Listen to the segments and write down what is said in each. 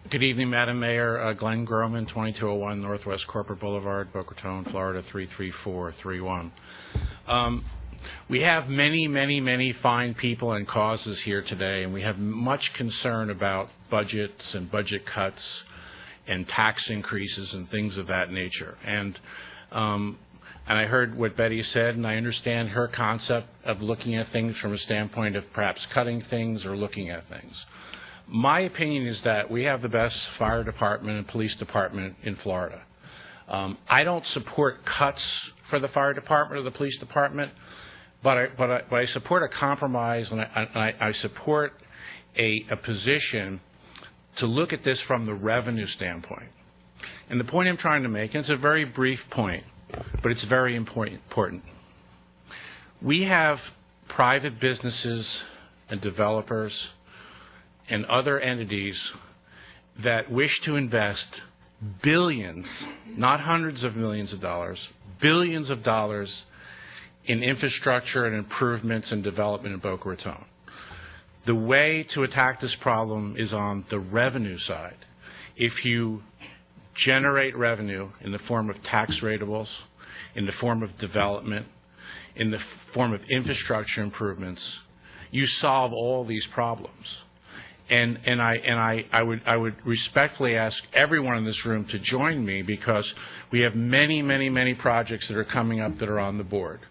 Good evening, Madam Mayor. Glenn Gromann, 2201 Northwest Corporate Boulevard, Boca Raton, Florida, 33431. We have many fine people and causes here today, and we have much concern about budgets and budget cuts and tax increases and things of that nature. And I heard what Betty said, and I understand her concept of looking at things from a standpoint of perhaps cutting things or looking at things. My opinion is that we have the best fire department and police department in Florida. I don't support cuts for the fire department or the police department, but I support a compromise, and I support a position to look at this from the revenue standpoint. And the point I'm trying to make, and it's a very brief point, but it's very important. We have private businesses and developers and other entities that wish to invest billions, not hundreds of millions of dollars, billions of dollars in infrastructure and improvements and development in Boca Raton. The way to attack this problem is on the revenue side. If you generate revenue in the form of tax ratables, in the form of development, in the form of infrastructure improvements, you solve all these problems. And I would respectfully ask everyone in this room to join me, because we have many projects that are coming up that are on the board.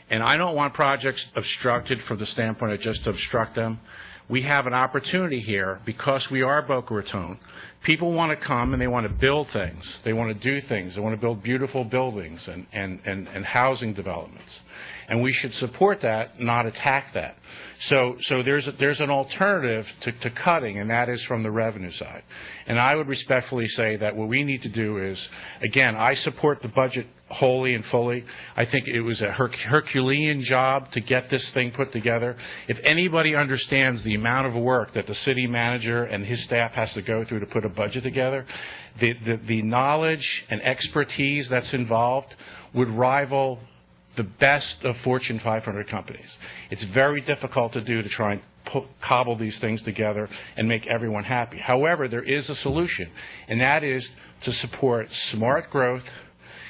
And I don't want projects obstructed from the standpoint of just to obstruct them. We have an opportunity here because we are Boca Raton. People want to come and they want to build things. They want to do things. They want to build beautiful buildings and housing developments. And we should support that, not attack that. So there's an alternative to cutting, and that is from the revenue side. And I would respectfully say that what we need to do is, again, I support the budget wholly and fully. I think it was a Herculean job to get this thing put together. If anybody understands the amount of work that the city manager and his staff has to go through to put a budget together, the knowledge and expertise that's involved would rival the best of Fortune 500 companies. It's very difficult to do, to try and cobble these things together and make everyone happy. However, there is a solution, and that is to support smart growth,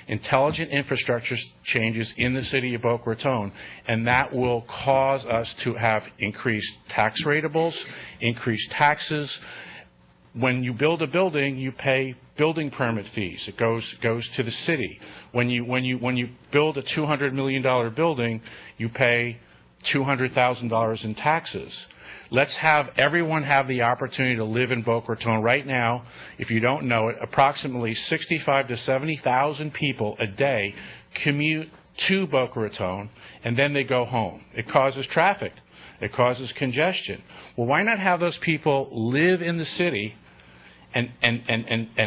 intelligent infrastructure changes in the city of Boca Raton, and that will cause us to have increased tax ratables, increased taxes. When you build a building, you pay building permit fees. It goes to the city. When you build a $200 million building, you pay $200,000 in taxes. Let's have everyone have the opportunity to live in Boca Raton. Right now, if you don't know it, approximately 65,000 to 70,000 people a day commute to Boca Raton, and then they go home. It causes traffic. It causes congestion. Well, why not have those people live in the city and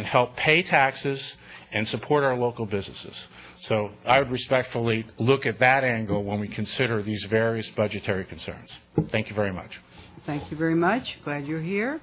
help pay taxes and support our local businesses? So I would respectfully look at that angle when we consider these various budgetary concerns. Thank you very much. Thank you very much. Glad you're here.